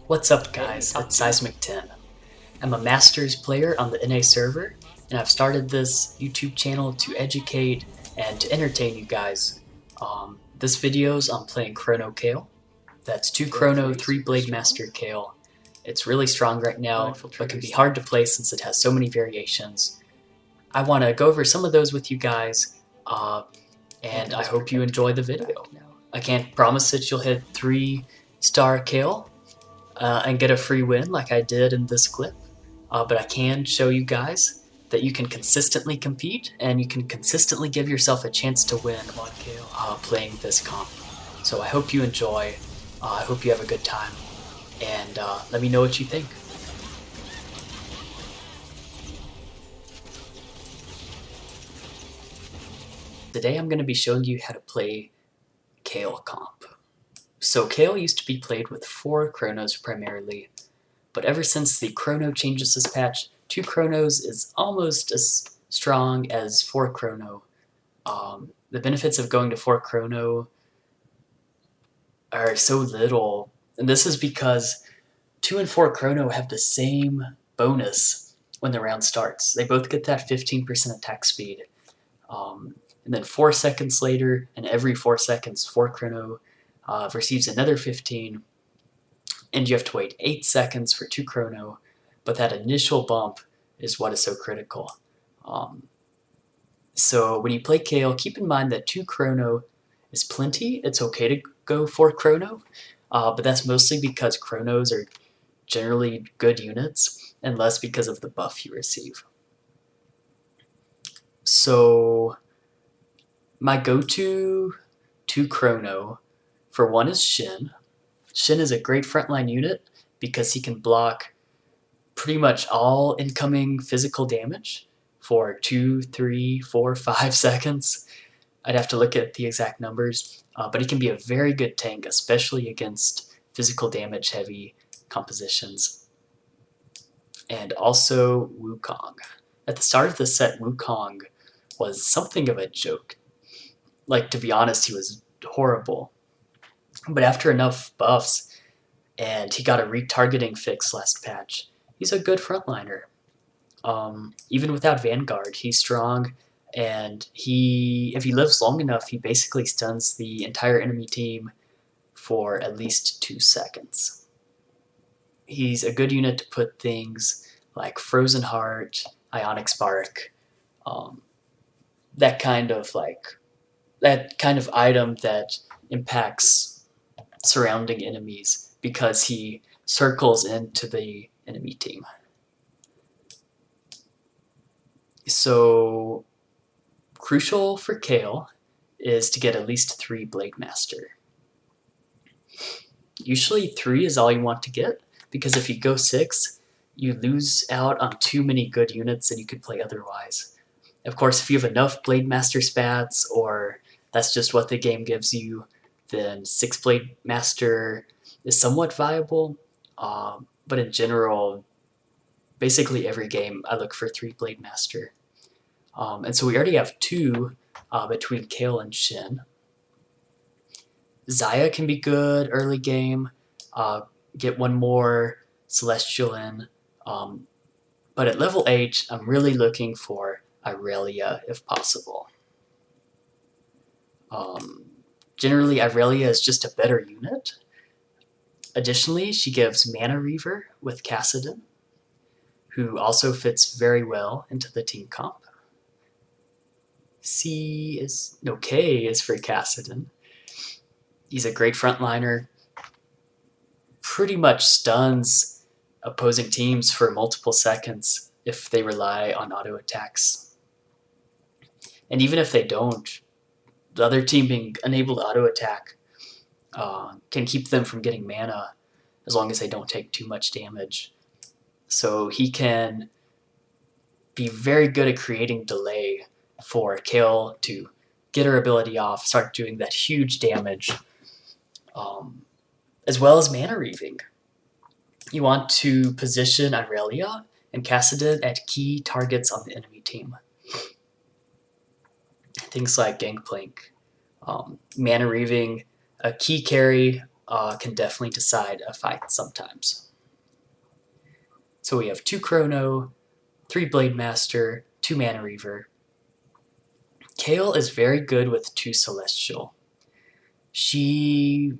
What's up guys, it's Seismic10. I'm a Masters player on the NA server, and I've started this YouTube channel to educate and to entertain you guys. This video's on playing Chrono Kayle. That's 2 Chrono, 3 Blade Master Kayle. It's really strong right now, but can be hard to play since it has so many variations. I want to go over some of those with you guys, and I hope you enjoy the video. I can't promise that you'll hit 3-star Kayle, and get a free win like I did in this clip, but I can show you guys that you can consistently compete and you can consistently give yourself a chance to win playing this comp. So I hope you enjoy, I hope you have a good time, and let me know what you think. Today I'm going to be showing you how to play Kayle comp. So Kayle used to be played with 4 Chronos primarily, but ever since the Chrono changes this patch, 2 Chronos is almost as strong as 4 Chrono. The benefits of going to 4 Chrono are so little, and this is because 2 and 4 Chrono have the same bonus when the round starts. They both get that 15% attack speed. And then 4 seconds later, and every 4 seconds, 4 Chrono receives another 15, and you have to wait 8 seconds for 2 Chrono, but that initial bump is what is so critical. So when you play Kayle, keep in mind that 2 Chrono is plenty. It's okay to go 4 Chrono, but that's mostly because Chronos are generally good units, and less because of the buff you receive. So my go-to 2 Chrono for one is Shin. Shin is a great frontline unit because he can block pretty much all incoming physical damage for 2, 3, 4, 5 seconds. I'd have to look at the exact numbers, but he can be a very good tank, especially against physical damage heavy compositions. And also Wukong. At the start of the set, Wukong was something of a joke. Like, to be honest, he was horrible. But after enough buffs, and he got a retargeting fix last patch, he's a good frontliner. Even without Vanguard, he's strong, and if he lives long enough, he basically stuns the entire enemy team for at least 2 seconds. He's a good unit to put things like Frozen Heart, Ionic Spark, that kind of item that impacts surrounding enemies because he circles into the enemy team. So crucial for Kayle is to get at least 3 Blade Master. Usually 3 is all you want to get, because if you go 6, you lose out on too many good units that you could play otherwise. Of course, if you have enough Blade Master spats, or that's just what the game gives you, then 6 Blade Master is somewhat viable, but in general, basically every game I look for 3 Blade Master. And so we already have 2 between Kayle and Shin. Xayah can be good early game, get 1 more Celestial in, but at level 8, I'm really looking for Irelia if possible. Generally, Irelia is just a better unit. Additionally, she gives Mana Reaver with Kassadin, who also fits very well into the team comp. K is for Kassadin. He's a great frontliner, pretty much stuns opposing teams for multiple seconds if they rely on auto attacks. And even if they don't, the other team being unable to auto attack can keep them from getting mana as long as they don't take too much damage. So he can be very good at creating delay for Kayle to get her ability off, start doing that huge damage, as well as mana reaving. You want to position Irelia and Kassadin at key targets on the enemy team. Things like Gangplank, mana reaving, a key carry can definitely decide a fight sometimes. So we have 2 Chrono, 3 Blade Master, 2 Mana Reaver. Kayle is very good with 2 Celestial. She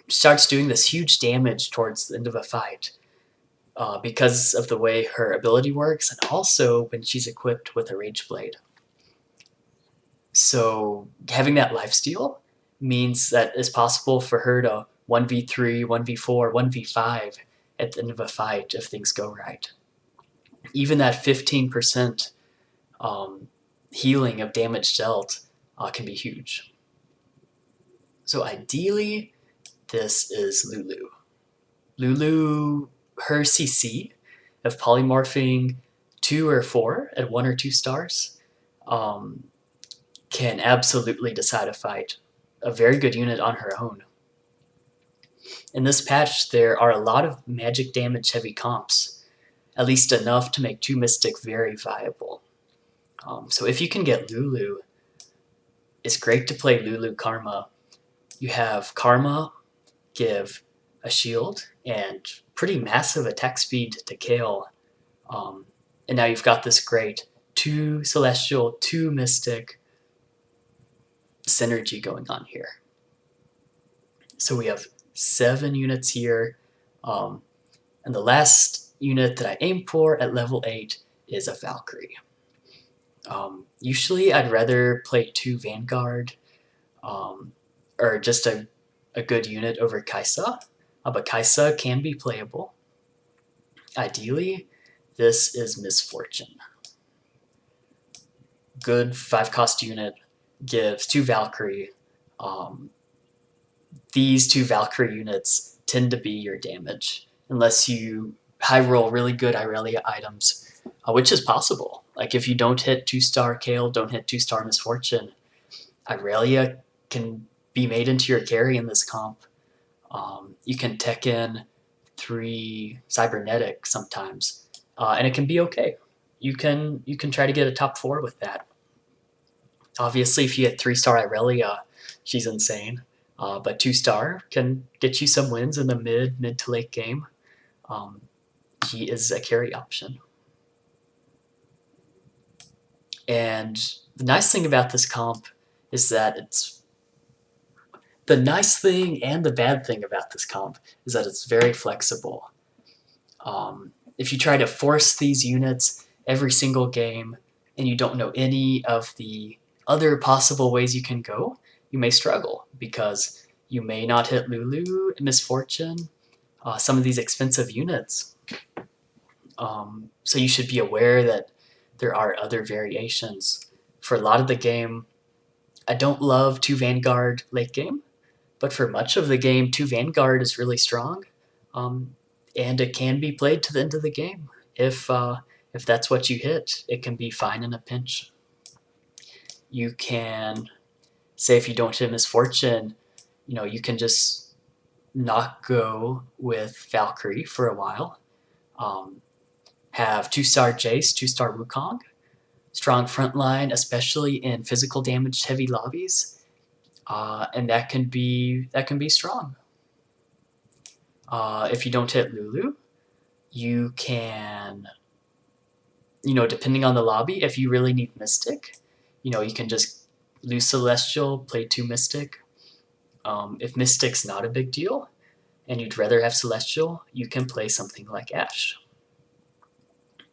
starts doing this huge damage towards the end of a fight because of the way her ability works, and also when she's equipped with a Rage Blade. So having that lifesteal means that it's possible for her to 1v3, 1v4, 1v5 at the end of a fight if things go right. Even that 15% healing of damage dealt can be huge. So ideally, this is Lulu. Lulu, her CC of polymorphing 2 or 4 at 1 or 2 stars can absolutely decide a fight. A very good unit on her own. In this patch, there are a lot of magic damage heavy comps, at least enough to make 2 Mystic very viable. So if you can get Lulu, it's great to play Lulu Karma. You have Karma give a shield and pretty massive attack speed to Kayle. And now you've got this great 2 Celestial, 2 Mystic synergy going on here. So we have 7 units here. And the last unit that I aim for at level 8 is a Valkyrie. Usually I'd rather play 2 Vanguard or just a good unit over Kaisa, but Kaisa can be playable. Ideally, this is Misfortune. Good 5-cost unit, gives 2 Valkyrie. These 2 Valkyrie units tend to be your damage, unless you high roll really good Irelia items, which is possible. Like if you don't hit 2-star Kayle, don't hit 2-star Misfortune, Irelia can be made into your carry in this comp. You can tech in 3 Cybernetic sometimes, and it can be okay. You can try to get a top 4 with that. Obviously, if you get 3-star Irelia, she's insane. But 2-star can get you some wins in the mid to late game. He is a carry option. And the nice thing about this comp is that it's... The nice thing and the bad thing about this comp is that it's very flexible. If you try to force these units every single game and you don't know any of the other possible ways you can go, you may struggle because you may not hit Lulu, Misfortune, some of these expensive units. So you should be aware that there are other variations. For a lot of the game, I don't love 2 Vanguard late game, but for much of the game, 2 Vanguard is really strong, and it can be played to the end of the game. If that's what you hit, it can be fine in a pinch. You can, say if you don't hit Misfortune, you can just not go with Valkyrie for a while. Have 2-star Jace, 2-star Wukong. Strong frontline, especially in physical damage heavy lobbies. And that can be strong. If you don't hit Lulu, you can, depending on the lobby, if you really need Mystic, you can just lose Celestial, play 2 Mystic. If Mystic's not a big deal, and you'd rather have Celestial, you can play something like Ashe.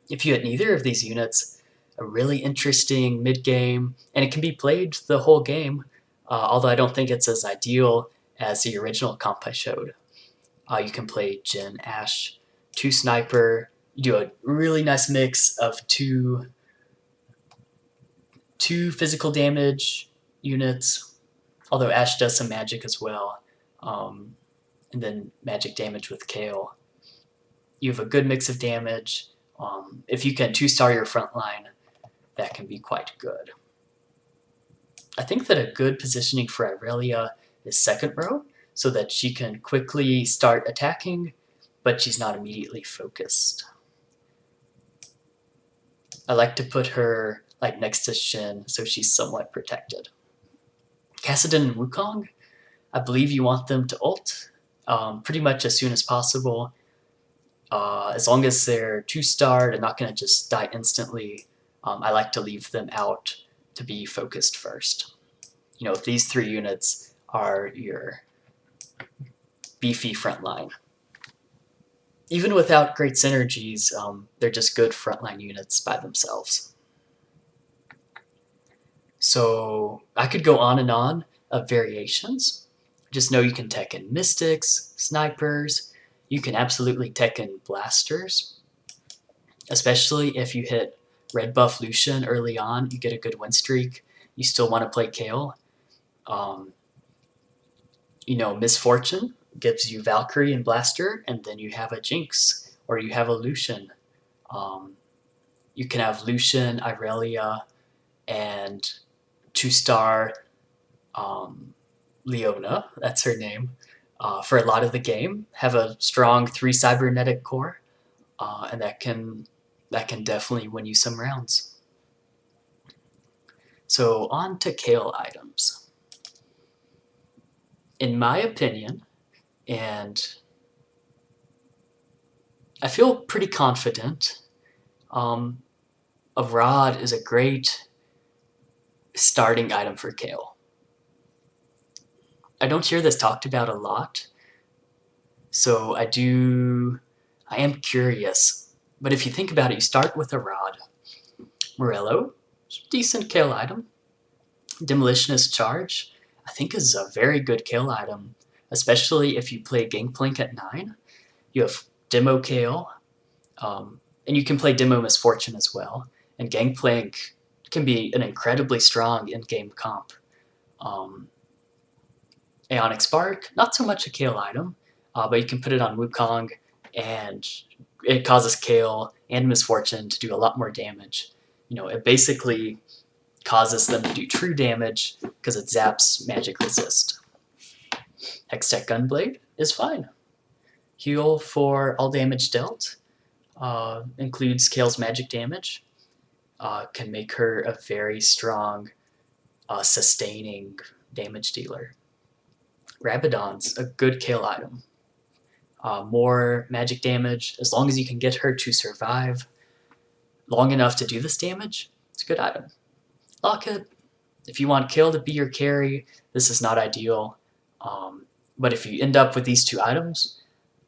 If you hit neither of these units, a really interesting mid-game, and it can be played the whole game, although I don't think it's as ideal as the original comp I showed. You can play Jhin, Ashe, 2 Sniper. You do a really nice mix of two physical damage units, although Ashe does some magic as well, and then magic damage with Kayle. You have a good mix of damage. If you can 2-star your front line, that can be quite good. I think that a good positioning for Irelia is second row, so that she can quickly start attacking, but she's not immediately focused. I like to put her next to Shin, so she's somewhat protected. Kassadin and Wukong, I believe you want them to ult. pretty much as soon as possible. As long as they're 2-star and not going to just die instantly, I like to leave them out to be focused first. You know, if these 3 units are your beefy frontline. Even without great synergies, they're just good frontline units by themselves. So I could go on and on of variations. Just know you can tech in mystics, snipers, you can absolutely tech in blasters, especially if you hit red buff Lucian early on, you get a good win streak, you still want to play Kayle. You know, Misfortune gives you Valkyrie and Blaster, and then you have a Jinx, or you have a Lucian. You can have Lucian, Irelia, and 2-star Leona, that's her name, for a lot of the game. Have a strong 3 cybernetic core, and that can definitely win you some rounds. So on to Kayle items. In my opinion, and I feel pretty confident, a rod is a great starting item for Kayle. I don't hear this talked about a lot, so I am curious. But if you think about it, you start with a rod. Morello, decent Kayle item. Demolitionist Charge, I think is a very good Kayle item, especially if you play Gangplank at 9. You have Demo Kayle, and you can play Demo Misfortune as well. And Gangplank can be an incredibly strong in-game comp. Aeonic Spark, not so much a Kayle item, but you can put it on Wukong, and it causes Kayle and Misfortune to do a lot more damage. You know, it basically causes them to do true damage because it zaps magic resist. Hextech Gunblade is fine. Heal for all damage dealt, includes Kayle's magic damage, can make her a very strong sustaining damage dealer. Rabadon's a good Kayle item. More magic damage, as long as you can get her to survive long enough to do this damage, it's a good item. Locket, if you want Kayle to be your carry, this is not ideal. But if you end up with these 2 items,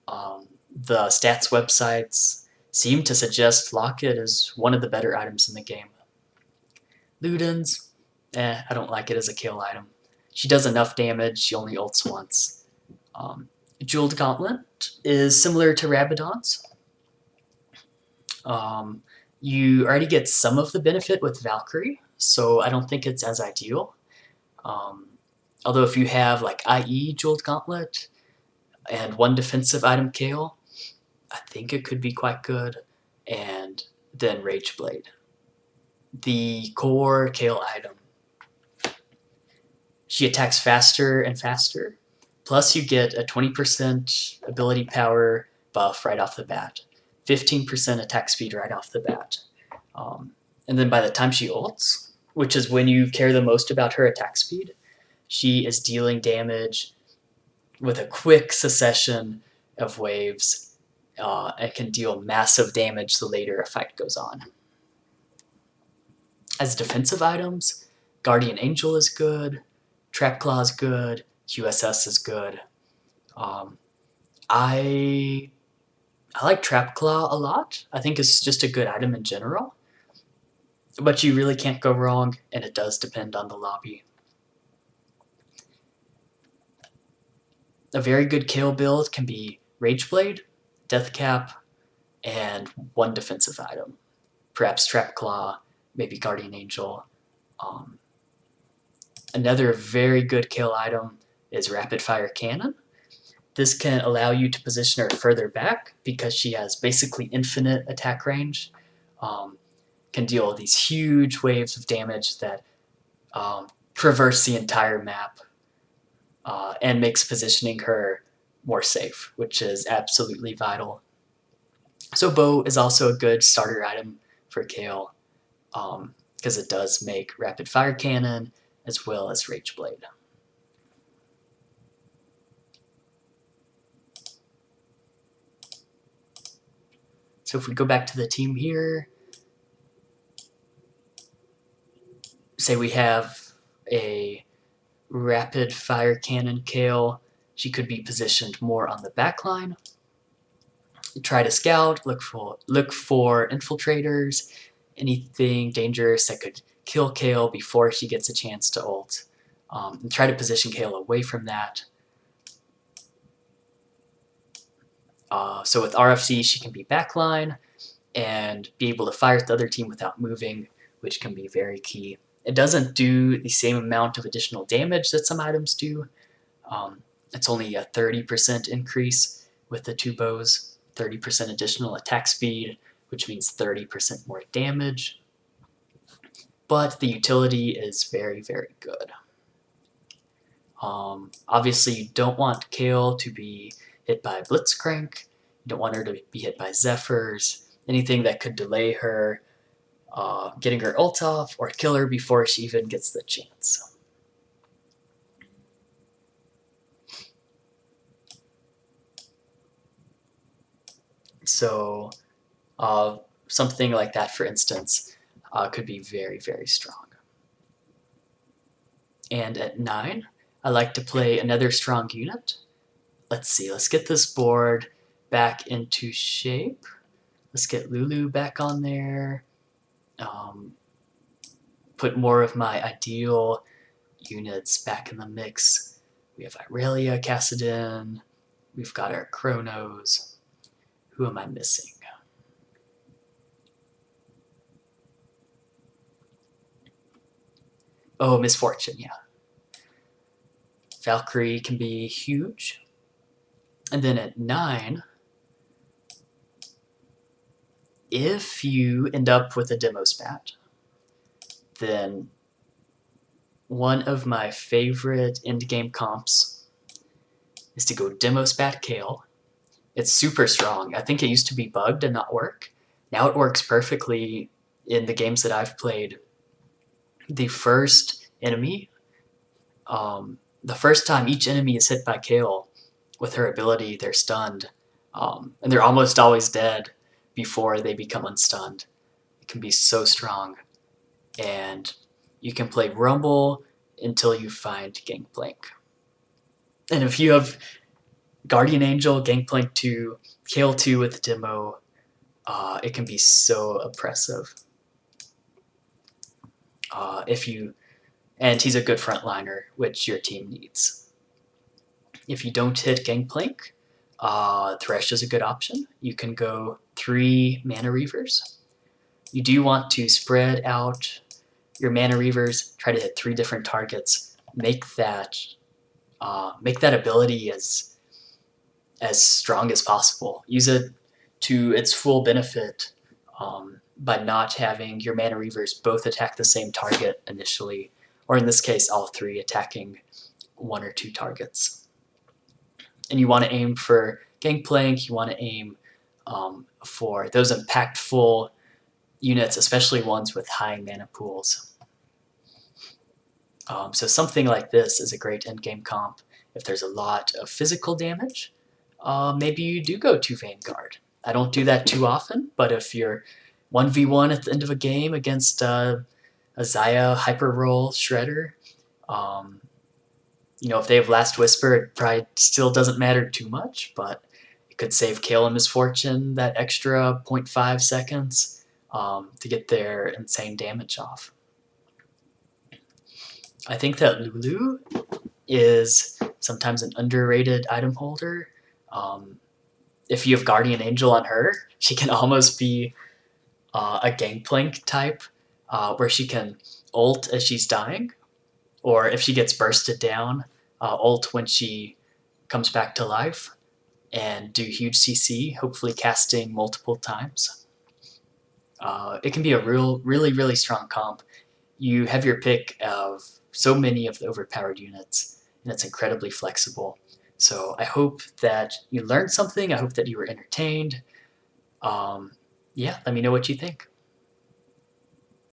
the stats websites seem to suggest Locket is one of the better items in the game. Luden's, I don't like it as a Kayle item. She does enough damage, she only ults once. Jeweled Gauntlet is similar to Rabadon's. You already get some of the benefit with Valkyrie, so I don't think it's as ideal. Although if you have like IE Jeweled Gauntlet and 1 defensive item Kayle, I think it could be quite good. And then Rageblade, the core Kayle item. She attacks faster and faster, plus you get a 20% ability power buff right off the bat, 15% attack speed right off the bat. And then by the time she ults, which is when you care the most about her attack speed, she is dealing damage with a quick succession of waves and can deal massive damage the later a fight goes on. As defensive items, Guardian Angel is good, Trapclaw is good, QSS is good. I like Trapclaw a lot. I think it's just a good item in general. But you really can't go wrong, and it does depend on the lobby. A very good Kayle build can be Rageblade, Deathcap, and 1 defensive item. Perhaps Trapclaw, maybe Guardian Angel. Another very good Kayle item is Rapid Fire Cannon. This can allow you to position her further back because she has basically infinite attack range. Can deal these huge waves of damage that traverse the entire map and makes positioning her more safe, which is absolutely vital. So Bow is also a good starter item for Kayle because it does make Rapid Fire Cannon as well as Rageblade. So if we go back to the team here, say we have a rapid fire cannon Kayle, she could be positioned more on the back line. Try to scout, look for infiltrators, anything dangerous that could kill Kayle before she gets a chance to ult. And try to position Kayle away from that. So with RFC, she can be backline and be able to fire at the other team without moving, which can be very key. It doesn't do the same amount of additional damage that some items do. It's only a 30% increase with the two bows, 30% additional attack speed, which means 30% more damage. But the utility is very, very good. Obviously, you don't want Kayle to be hit by Blitzcrank. You don't want her to be hit by Zephyrs. Anything that could delay her getting her ult off or kill her before she even gets the chance. So something like that, for instance, could be very, very strong. And at 9, I like to play another strong unit. Let's see, let's get this board back into shape. Let's get Lulu back on there. Put more of my ideal units back in the mix. We have Irelia, Kassadin. We've got our Chronos. Who am I missing? Oh, Misfortune, yeah. Valkyrie can be huge. And then at 9, if you end up with a demo spat, then one of my favorite end-game comps is to go demo spat Kayle. It's super strong. I think it used to be bugged and not work. Now it works perfectly in the games that I've played. The first enemy, the first time each enemy is hit by Kayle with her ability, they're stunned. And they're almost always dead before they become unstunned. It can be so strong. And you can play Rumble until you find Gangplank. And if you have Guardian Angel, Gangplank 2, Kayle 2 with demo, it can be so oppressive. And he's a good frontliner, which your team needs. If you don't hit Gangplank, Thresh is a good option. You can go 3 Mana Reavers. You do want to spread out your Mana Reavers, try to hit 3 different targets, make that ability as strong as possible. Use it to its full benefit by not having your Mana Reavers both attack the same target initially, or in this case, all 3 attacking 1 or 2 targets. And you want to aim for Gangplank, you want to aim for those impactful units, especially ones with high mana pools. So something like this is a great endgame comp. If there's a lot of physical damage, maybe you do go to Vanguard. I don't do that too often, but if you're 1v1 at the end of a game against a Xayah Hyper Roll Shredder, if they have Last Whisper, it probably still doesn't matter too much, but it could save Kayle and Misfortune that extra 0.5 seconds to get their insane damage off. I think that Lulu is sometimes an underrated item holder. If you have Guardian Angel on her, she can almost be a Gangplank type, where she can ult as she's dying, or if she gets bursted down, ult when she comes back to life, and do huge CC, hopefully casting multiple times. It can be a really, really strong comp. You have your pick of so many of the overpowered units, and it's incredibly flexible. So I hope that you learned something. I hope that you were entertained. Yeah, let me know what you think.